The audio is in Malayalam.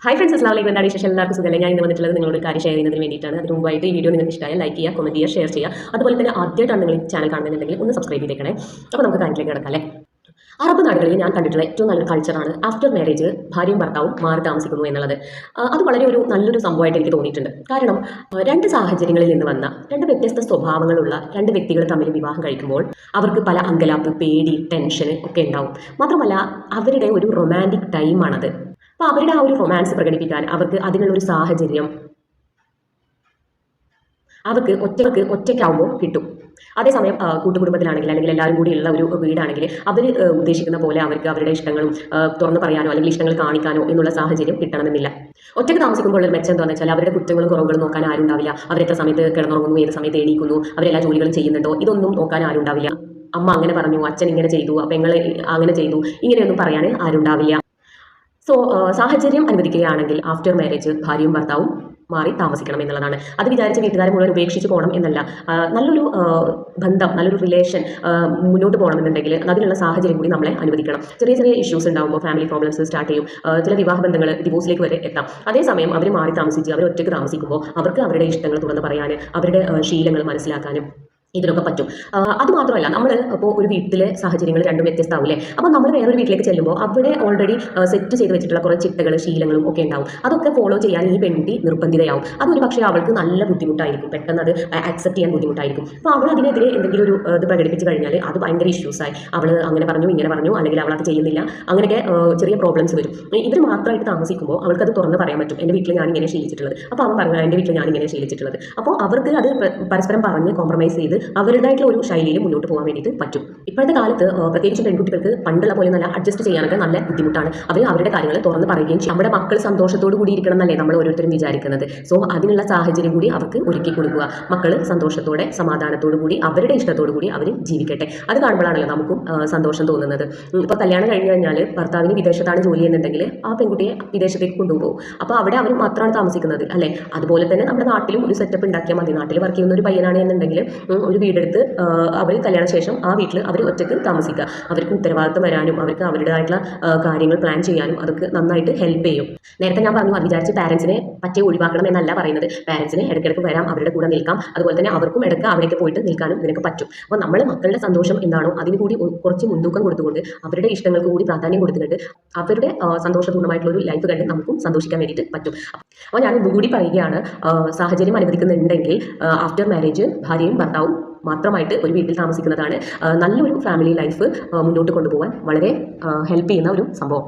ഹായ് ഫ്രണ്ട്സ്, അസ്സലാമു അലൈക്കും. എന്താണ് വിശേഷം? എല്ലാവർക്കും സുഖമല്ലേ? ഞാൻ ഇന്ന് വന്നിട്ടുള്ളത് നിങ്ങളോട് കാര്യം ഷെയർ ചെയ്യുന്നതിന് വേണ്ടിയിട്ടാണ്. അതിന് മുമ്പായിട്ട് ഈ വീഡിയോ നിങ്ങൾക്ക് ഇഷ്ടമായാൽ ലൈക്ക് ചെയ്യുക, കമന്റ് ചെയ്യുക, ഷെയർ ചെയ്യുക. അതുപോലെ തന്നെ ആദ്യമായിട്ടാണ് നിങ്ങൾ ചാനൽ കാണുന്നുണ്ടെങ്കിൽ ഒന്ന് സബ്സ്ക്രൈബ് ചെയ്തേക്കണേ. അപ്പോൾ നമുക്ക് കാര്യത്തിലേക്ക് കിടക്കാം അല്ലേ. അറബ് നാടുകളിൽ ഞാൻ കണ്ടിട്ടുള്ള ഏറ്റവും നല്ലൊരു കൾച്ചറാണ് ആഫ്റ്റർ മാരേജ് ഭാര്യയും ഭർത്താവും മാറി താമസിക്കുന്നു എന്നുള്ളത്. അത് വളരെ നല്ലൊരു സംഭവമായിട്ട് എനിക്ക് തോന്നിയിട്ടുണ്ട്. കാരണം രണ്ട് സാഹചര്യങ്ങളിൽ നിന്ന് വന്ന രണ്ട് വ്യത്യസ്ത സ്വഭാവങ്ങളുള്ള രണ്ട് വ്യക്തികൾ തമ്മിൽ വിവാഹം കഴിക്കുമ്പോൾ അവർക്ക് പല അങ്കലാപ്പ്, പേടി, ടെൻഷന് ഒക്കെ ഉണ്ടാവും. മാത്രമല്ല അവരുടെ ഒരു റൊമാൻറ്റിക് ടൈമാണത്. അപ്പോൾ അവരുടെ ആ ഒരു റൊമാൻസ് പ്രകടിപ്പിക്കാൻ അവർക്ക് അതിനുള്ളൊരു സാഹചര്യം അവർക്ക് ഒറ്റയ്ക്കാവുമ്പോൾ കിട്ടും. അതേസമയം കൂട്ടുകുടുംബത്തിലാണെങ്കിൽ അല്ലെങ്കിൽ എല്ലാവരും കൂടി ഉള്ള ഒരു വീടാണെങ്കിൽ അവർ ഉദ്ദേശിക്കുന്ന പോലെ അവർക്ക് അവരുടെ ഇഷ്ടങ്ങളും തുറന്നു പറയാനോ അല്ലെങ്കിൽ ഇഷ്ടങ്ങൾ കാണിക്കാനോ എന്നുള്ള സാഹചര്യം കിട്ടണമെന്നില്ല. ഒറ്റയ്ക്ക് താമസിക്കുമ്പോൾ ഒരു മെച്ചം എന്താണെന്ന് വെച്ചാൽ അവരുടെ കുറ്റങ്ങളും കുറവുകളും നോക്കാൻ ആരും ഉണ്ടാവില്ല. അവരെത്ര സമയത്ത് കിടന്നുറങ്ങുന്നു, ഏത് സമയത്ത് എണീക്കുന്നു, അവരെല്ലാ ജോലികളും ചെയ്യുന്നുണ്ടോ, ഇതൊന്നും നോക്കാൻ ആരും ഉണ്ടാവില്ല. അമ്മ അങ്ങനെ പറഞ്ഞു, അച്ഛൻ ഇങ്ങനെ ചെയ്തു, പെങ്ങൾ അങ്ങനെ ചെയ്തു, ഇങ്ങനെയൊന്നും പറയാൻ ആരും ഉണ്ടാവില്ല. സോ സാഹചര്യം അനുവദിക്കുകയാണെങ്കിൽ ആഫ്റ്റർ മാരേജ് ഭാര്യയും ഭർത്താവും മാറി താമസിക്കണം എന്നുള്ളതാണ്. അത് വിചാരിച്ച് വീട്ടുകാരെ മുഴുവൻ ഉപേക്ഷിച്ച് പോകണം എന്നല്ല. നല്ലൊരു ബന്ധം, നല്ലൊരു റിലേഷൻ മുന്നോട്ട് പോകണമെന്നുണ്ടെങ്കിൽ അതിനുള്ള സാഹചര്യം കൂടി നമ്മളെ അനുവദിക്കണം. ചെറിയ ചെറിയ ഇഷ്യൂസ് ഉണ്ടാകുമ്പോൾ ഫാമിലി പ്രോബ്ലംസ് സ്റ്റാർട്ട് ചെയ്യും. ചില വിവാഹ ബന്ധങ്ങൾ ഡിവോഴ്സിലേക്ക് വരെ എത്താം. അതേസമയം അവർ മാറി താമസിച്ച് അവർ ഒറ്റയ്ക്ക് താമസിക്കുമ്പോൾ അവർക്ക് അവരുടെ ഇഷ്ടങ്ങൾ തുറന്ന് പറയാൻ, അവരുടെ ശീലങ്ങൾ മനസ്സിലാക്കാനും ഇതിനൊക്കെ പറ്റും. അതുമാത്രമല്ല, നമ്മൾ ഇപ്പോൾ ഒരു വീട്ടിലെ സാഹചര്യങ്ങൾ രണ്ടും വ്യത്യസ്തമാവില്ലേ. അപ്പോൾ നമ്മൾ വേറൊരു വീട്ടിലേക്ക് ചെല്ലുമ്പോൾ അവിടെ ഓൾറെഡി സെറ്റ് ചെയ്ത് വെച്ചിട്ടുള്ള കുറേ ചിട്ടകൾ, ശീലങ്ങളും ഒക്കെ ഉണ്ടാവും. അതൊക്കെ ഫോളോ ചെയ്യാൻ ഈ പെൺകുട്ടി നിർബന്ധിതയാവും. അതൊരു പക്ഷേ അവൾക്ക് നല്ല ബുദ്ധിമുട്ടായിരിക്കും, പെട്ടെന്ന് അത് ആക്സെപ്റ്റ് ചെയ്യാൻ ബുദ്ധിമുട്ടായിരിക്കും. അപ്പോൾ അവൾ അതിനെതിരെ എന്തെങ്കിലും ഒരു ഇത് പ്രകടിപ്പിച്ച് കഴിഞ്ഞാൽ അത് ഭയങ്കര ഇഷ്യൂസായി. അവൾ അങ്ങനെ പറഞ്ഞു, ഇങ്ങനെ പറഞ്ഞു, അല്ലെങ്കിൽ അവൾ അത് ചെയ്യുന്നില്ല, അങ്ങനെയൊക്കെ ചെറിയ പ്രോബ്ലംസ് വരും. ഇവർ മാത്രമായിട്ട് താമസിക്കുമ്പോൾ അവൾക്കത് തുറന്ന് പറയാൻ പറ്റും. എൻ്റെ വീട്ടിൽ ഞാൻ ഇങ്ങനെ ശീലിച്ചിട്ടുള്ളത്, അപ്പോൾ അവൻ പറഞ്ഞു എൻ്റെ വീട്ടിൽ ഞാൻ ഇങ്ങനെ ശീലിച്ചിട്ടുള്ളത്. അപ്പോൾ അവർക്ക് അത് പരസ്പരം പറഞ്ഞ് കോംപ്രമൈസ് ചെയ്ത് അവരുടേതായിട്ടുള്ള ഒരു ശൈലിയിൽ മുന്നോട്ട് പോകാൻ വേണ്ടിയിട്ട് പറ്റും. ഇപ്പോഴത്തെ കാലത്ത് പ്രത്യേകിച്ച് പെൺകുട്ടികൾക്ക് പണ്ടുള്ള പോലെ നല്ല അഡ്ജസ്റ്റ് ചെയ്യാനൊക്കെ നല്ല ബുദ്ധിമുട്ടാണ്. അവർ അവരുടെ കാര്യങ്ങൾ തുറന്ന് പറയുകയും ചെയ്യും. നമ്മുടെ മക്കൾ സന്തോഷത്തോടു കൂടി ഇരിക്കണം എന്നല്ലേ നമ്മൾ ഓരോരുത്തരും വിചാരിക്കുന്നത്. സോ അതിനുള്ള സാഹചര്യം കൂടി അവർക്ക് ഒരുക്കി കൊടുക്കുക. മക്കൾ സന്തോഷത്തോടെ, സമാധാനത്തോടു കൂടി, അവരുടെ ഇഷ്ടത്തോടു കൂടി അവർ ജീവിക്കട്ടെ. അത് കാണുമ്പോഴാണല്ലോ നമുക്കും സന്തോഷം തോന്നുന്നത്. ഇപ്പോൾ കല്യാണം കഴിഞ്ഞ് കഴിഞ്ഞാൽ ഭർത്താവിന് വിദേശത്താണ് ജോലി ചെയ്യുന്നുണ്ടെങ്കിൽ ആ പെൺകുട്ടിയെ വിദേശത്തേക്ക് കൊണ്ടുപോകും. അപ്പോൾ അവിടെ അവർ മാത്രമാണ് താമസിക്കുന്നത് അല്ലേ. അതുപോലെ തന്നെ നമ്മുടെ നാട്ടിലും ഒരു സെറ്റപ്പ് ഉണ്ടാക്കിയാൽ മതി. നാട്ടിൽ വർക്ക് ചെയ്യുന്ന ഒരു പയ്യനാണ് എന്നുണ്ടെങ്കിൽ ഒരു വീടെടുത്ത് അവർ കല്യാണശേഷം ആ വീട്ടിൽ അവർ ഒറ്റയ്ക്ക് താമസിക്കുക. അവർക്ക് ഉത്തരവാദിത്തം വരാനും അവർക്ക് അവരുടേതായിട്ടുള്ള കാര്യങ്ങൾ പ്ലാൻ ചെയ്യാനും അതൊക്കെ നന്നായിട്ട് ഹെൽപ്പ് ചെയ്യും. നേരത്തെ ഞാൻ പറഞ്ഞു, അത് വിചാരിച്ച് പാരൻസിനെ പറ്റി ഒഴിവാക്കണം എന്നല്ല പറയുന്നത്. പാരൻസിന് ഇടയ്ക്കിടയ്ക്ക് വരാം, അവരുടെ കൂടെ നിൽക്കാം. അതുപോലെ തന്നെ അവർക്കും ഇടയ്ക്ക് അവിടേക്ക് പോയിട്ട് നിൽക്കാനും ഇതിനൊക്കെ പറ്റും. അപ്പോൾ നമ്മൾ മക്കളുടെ സന്തോഷം എന്താണോ അതിന് കൂടി കുറച്ച് മുൻതൂക്കം കൊടുത്തുകൊണ്ട് അവരുടെ ഇഷ്ടങ്ങൾക്ക് കൂടി പ്രാധാന്യം കൊടുത്തുകൊണ്ട് അവരുടെ സന്തോഷപൂർണ്ണമായിട്ടുള്ള ഒരു ലൈഫ് കണ്ട് നമുക്കും സന്തോഷിക്കാൻ വേണ്ടിയിട്ട് പറ്റും. അപ്പോൾ ഞാൻ ഒന്നുകൂടി പറയുകയാണ്, സാഹചര്യം അനുവദിക്കുന്നുണ്ടെങ്കിൽ ആഫ്റ്റർ മാരേജ് ഭാര്യയും ഭർത്താവും മാത്രമായിട്ട് ഒരു വീട്ടിൽ താമസിക്കുന്നതാണ് നല്ലൊരു ഫാമിലി ലൈഫ് മുന്നോട്ട് കൊണ്ടുപോകാൻ വളരെ ഹെൽപ്പ് ചെയ്യുന്ന ഒരു സംഭവം.